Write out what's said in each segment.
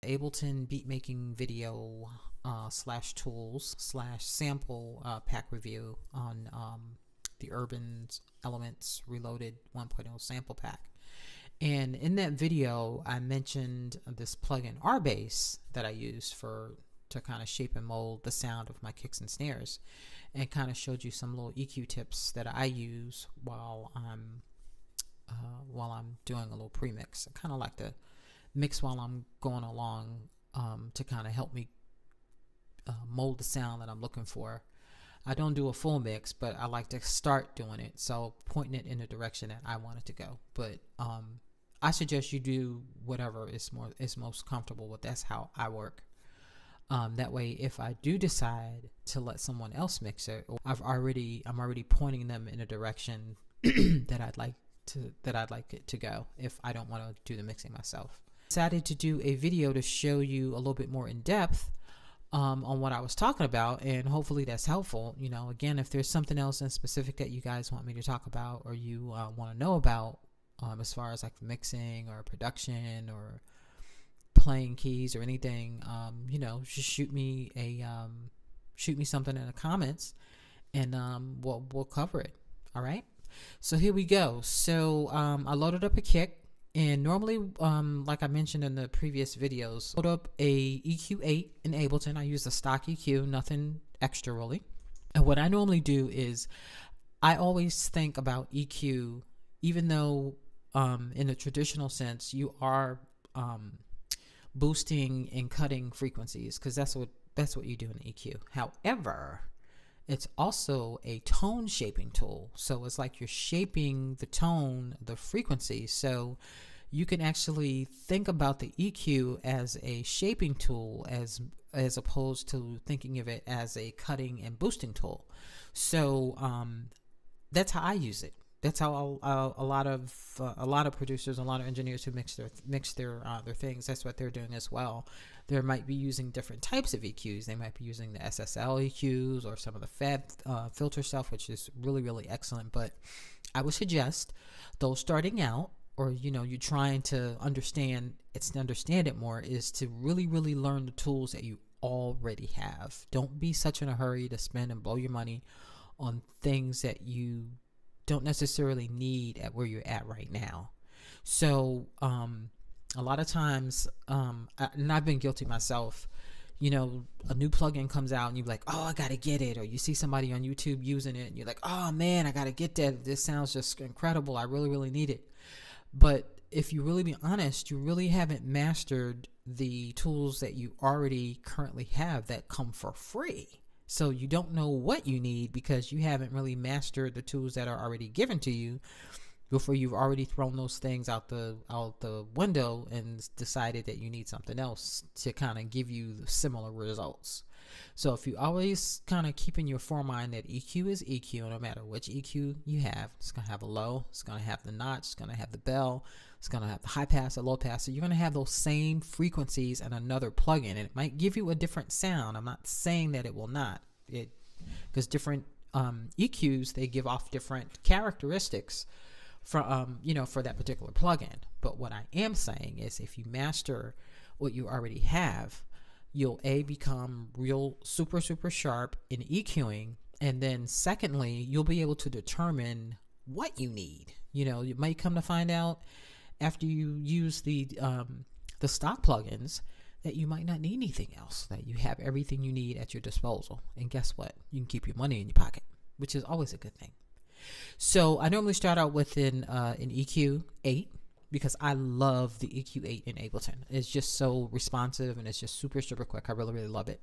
Ableton beat making video slash tools slash sample pack review on the Urban Elements Reloaded 1.0 sample pack. And in that video, I mentioned this plugin RBass that I use to kind of shape and mold the sound of my kicks and snares, and kind of showed you some little EQ tips that I use while I'm doing a little pre-mix. I kind of like to mix while I'm going along to kind of help me mold the sound that I'm looking for. I don't do a full mix, but I like to start doing it, so pointing it in the direction that I want it to go. But I suggest you do whatever is most comfortable with. That's how I work. That way, if I do decide to let someone else mix it, I'm already pointing them in a direction that I'd like it to go if I don't want to do the mixing myself. Decided to do a video to show you a little bit more in depth on what I was talking about, and hopefully that's helpful. You know, again, if there's something else in specific that you guys want me to talk about, or you want to know about as far as like mixing or production or playing keys or anything, you know, just shoot me something in the comments, and we'll cover it. All right, so here we go. So I loaded up a kick, and normally like I mentioned in the previous videos, load up a EQ8 in Ableton. I use the stock EQ, nothing extra really. And what I normally do is I always think about EQ, even though in the traditional sense you are boosting and cutting frequencies, because that's what you do in EQ. However, it's also a tone shaping tool, so it's like you're shaping the tone, the frequency. So you can actually think about the EQ as a shaping tool as opposed to thinking of it as a cutting and boosting tool. So that's how I use it. That's how a lot of producers, a lot of engineers who mix their things, that's what they're doing as well. They might be using different types of EQs. They might be using the SSL EQs or some of the Fab filter stuff, which is really, really excellent. But I would suggest those starting out, or you know, you're trying to understand it more, is to really, really learn the tools that you already have. Don't be such in a hurry to spend and blow your money on things that you don't necessarily need at where you're at right now. So a lot of times, and I've been guilty myself, you know, a new plugin comes out and you're like, oh, I gotta get it, or you see somebody on YouTube using it and you're like, oh man, I gotta get that, this sounds just incredible, I really, really need it. But if you really be honest, you really haven't mastered the tools that you already currently have that come for free. So you don't know what you need because you haven't really mastered the tools that are already given to you before you've already thrown those things out the window and decided that you need something else to kind of give you the similar results. So if you always kind of keep in your foremind that EQ is EQ, no matter which EQ you have, it's going to have a low, it's going to have the notch, it's going to have the bell, it's going to have the high pass, the low pass. So you're going to have those same frequencies in another plugin, and it might give you a different sound. I'm not saying that it will not, because different EQs, they give off different characteristics for you know, for that particular plugin. But what I am saying is, if you master what you already have, you'll become real super sharp in EQing, and then secondly, you'll be able to determine what you need. You know, you might come to find out after you use the stock plugins that you might not need anything else, that you have everything you need at your disposal. And guess what? You can keep your money in your pocket, which is always a good thing. So I normally start out with an EQ8, because I love the EQ8 in Ableton. It's just so responsive and it's just super quick. I really, really love it.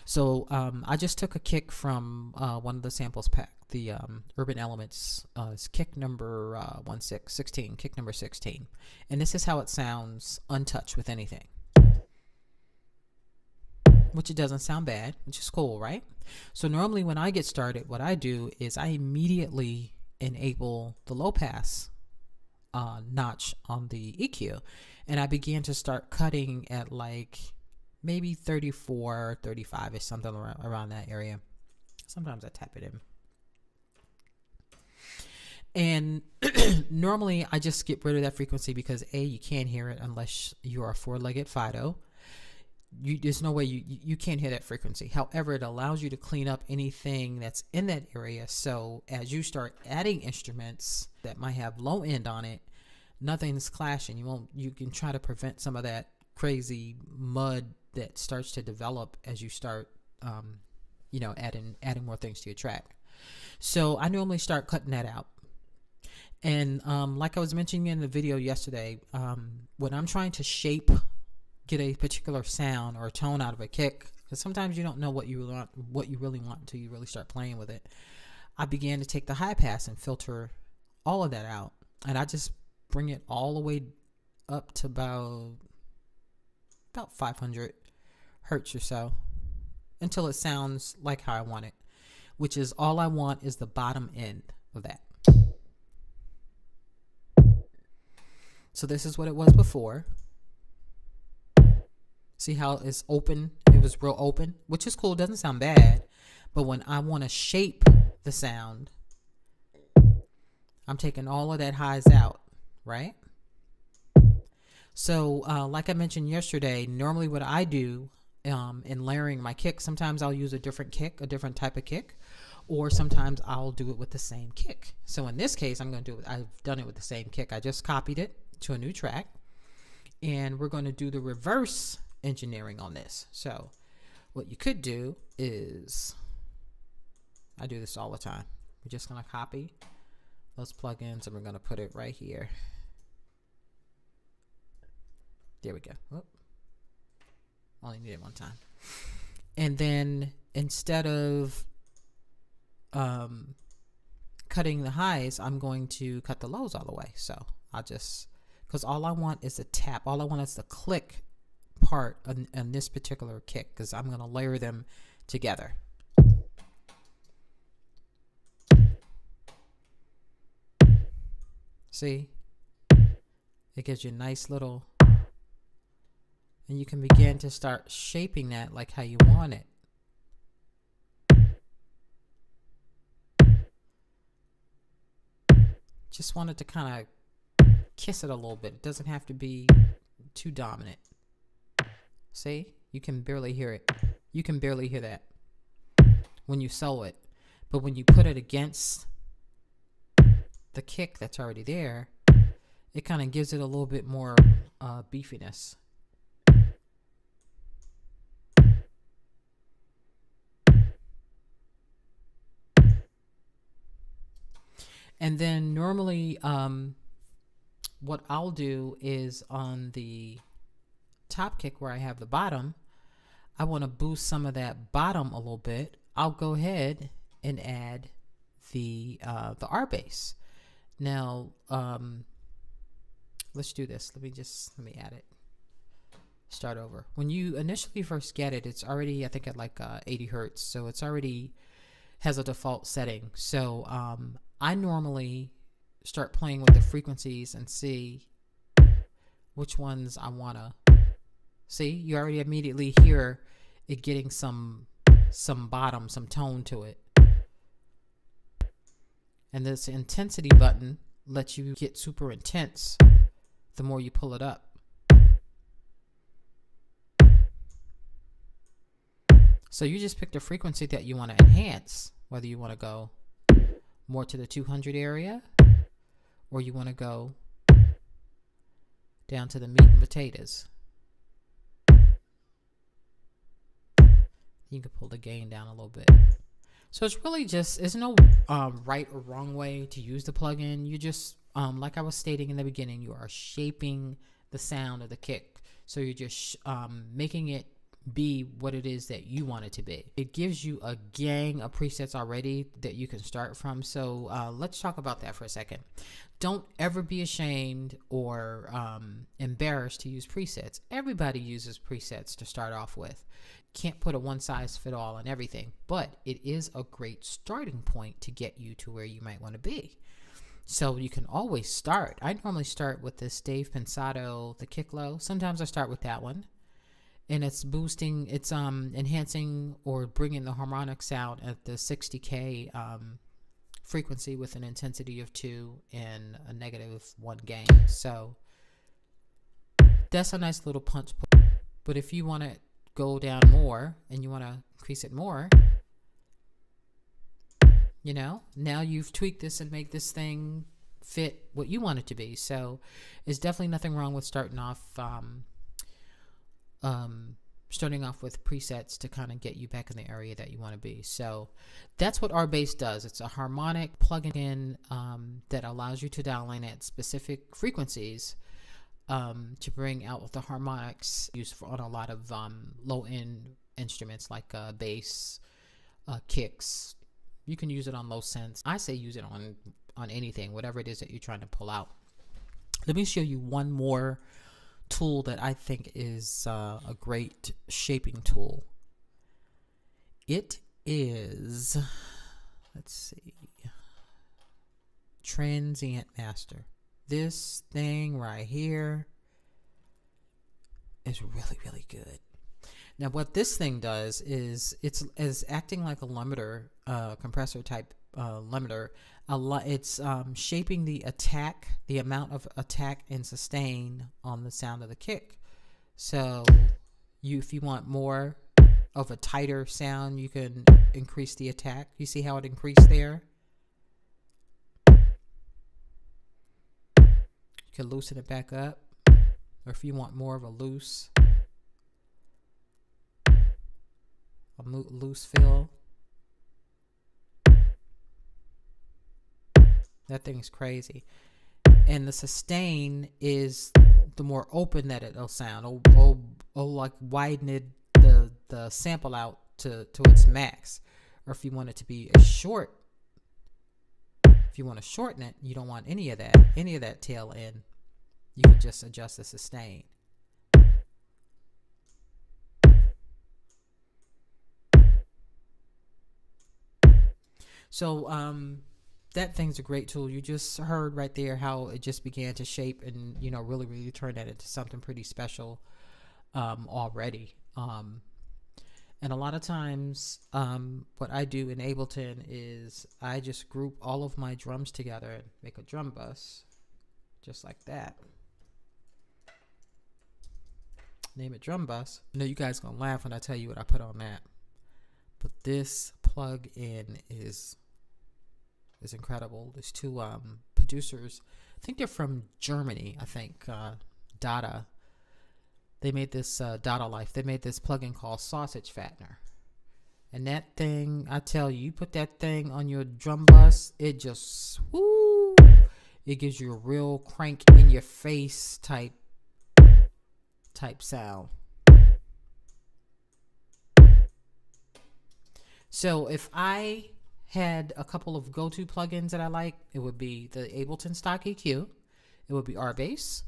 So I just took a kick from one of the samples pack, the Urban Elements kick number 16, kick number 16. And this is how it sounds untouched with anything. Which it doesn't sound bad, which is cool, right? So normally when I get started, what I do is I immediately enable the low pass notch on the EQ, and I began to start cutting at like maybe 34, 35 or something around that area. Sometimes I tap it in. And normally I just get rid of that frequency because A, you can't hear it unless you're a four-legged Fido. there's no way you can't hear that frequency. However, it allows you to clean up anything that's in that area. So as you start adding instruments that might have low end on it, nothing's clashing. You can try to prevent some of that crazy mud that starts to develop as you start adding more things to your track. So I normally start cutting that out. And like I was mentioning in the video yesterday, when I'm trying to get a particular sound or a tone out of a kick, because sometimes you don't know what you really want until you really start playing with it, I began to take the high pass and filter all of that out, and I just bring it all the way up to about 500 hertz or so, until it sounds like how I want it, which is all I want is the bottom end of that. So this is what it was before. See how it's open? It was real open, which is cool. It doesn't sound bad. But when I want to shape the sound, I'm taking all of that highs out, right? So like I mentioned yesterday, normally what I do in layering my kick, sometimes I'll use a different type of kick, or sometimes I'll do it with the same kick. So in this case, I've done it with the same kick. I just copied it to a new track, and we're going to do the reverse engineering on this. So what you could do is, I do this all the time, we're just going to copy those plugins and we're going to put it right here. There we go. Whoop. Only need it one time. And then instead of cutting the highs, I'm going to cut the lows all the way. So I'll just, because all I want is a tap, all I want is the click part on this particular kick, because I'm going to layer them together. See, it gives you a nice little, and you can begin to start shaping that like how you want it. Just want it to kind of kiss it a little bit. It doesn't have to be too dominant. See, you can barely hear it. You can barely hear that when you solo it. But when you put it against the kick that's already there, it kind of gives it a little bit more beefiness. And then normally what I'll do is on the top kick where I have the bottom, I want to boost some of that bottom a little bit. I'll go ahead and add the RBass. Now let's do this. Let me add it. Start over. When you initially first get it, it's already, I think, at like 80 hertz, so it's already has a default setting. So I normally start playing with the frequencies and see which ones I want to see. You already immediately hear it getting some bottom, some tone to it. And this intensity button lets you get super intense the more you pull it up. So you just pick the frequency that you want to enhance, whether you want to go more to the 200 area or you want to go down to the meat and potatoes. You can pull the gain down a little bit. So it's really just, there's no right or wrong way to use the plugin. You just, like I was stating in the beginning, you are shaping the sound of the kick. So you're just making it be what it is that you want it to be. It gives you a gang of presets already that you can start from. So let's talk about that for a second. Don't ever be ashamed or embarrassed to use presets. Everybody uses presets to start off with. Can't put a one size fit all on everything, but it is a great starting point to get you to where you might want to be. So you can always start. I normally start with this Dave Pensado, the kick low. Sometimes I start with that one. And it's boosting, it's enhancing or bringing the harmonic sound at the 60K frequency with an intensity of 2 and a -1 gain. So that's a nice little punch. But if you want to go down more and you want to increase it more, you know, now you've tweaked this and make this thing fit what you want it to be. So there's definitely nothing wrong with starting off with presets to kind of get you back in the area that you want to be. So that's what RBass does. It's a harmonic plugin that allows you to dial in at specific frequencies to bring out the harmonics used on a lot of low-end instruments like bass, kicks. You can use it on low sense. I say use it on anything, whatever it is that you're trying to pull out. Let me show you one more tool that I think is a great shaping tool. It is, let's see, Transient Master. This thing right here is really, really good. Now what this thing does is it's acting like a limiter, compressor type limiter. It's shaping the attack, the amount of attack and sustain on the sound of the kick. So if you want more of a tighter sound, you can increase the attack. You see how it increased there? You can loosen it back up. Or if you want more of a loose feel. That thing's crazy. And the sustain is the more open that it'll sound. It'll like widen the sample out to its max. Or if you want it to be a short, if you want to shorten it, you don't want any of that tail end. You can just adjust the sustain. So that thing's a great tool. You just heard right there how it just began to shape and, you know, really, really turn that into something pretty special already. And a lot of times what I do in Ableton is I just group all of my drums together and make a drum bus just like that. Name it drum bus. I know you guys gonna laugh when I tell you what I put on that, but this plug-in is incredible. There's two producers. I think they're from Germany. I think Dada. They made this Dada Life. They made this plugin called Sausage Fattener, and that thing, I tell you, you put that thing on your drum bus, it just whoo, it gives you a real crank in your face type sound. So if I had a couple of go-to plugins that I like, it would be the Ableton stock EQ, it would be RBass,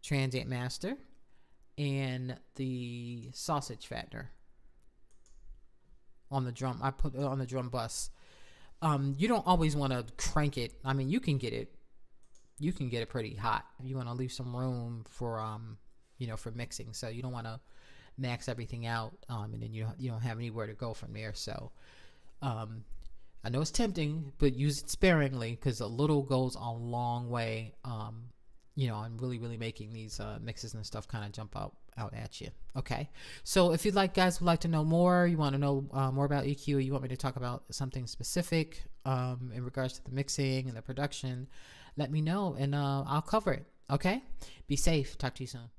Transient Master, and the Sausage Fattener on the drum. I put it on the drum bus. You don't always want to crank it. I mean, you can get it pretty hot. You want to leave some room for you know, for mixing. So you don't want to max everything out, and then you don't have anywhere to go from there. So I know it's tempting, but use it sparingly, because a little goes a long way. You know, I'm really making these mixes and stuff kind of jump out at you. Okay, so if you'd like, guys would like to know more, you want to know more about EQ, or you want me to talk about something specific in regards to the mixing and the production, let me know, and I'll cover it. Okay, be safe. Talk to you soon.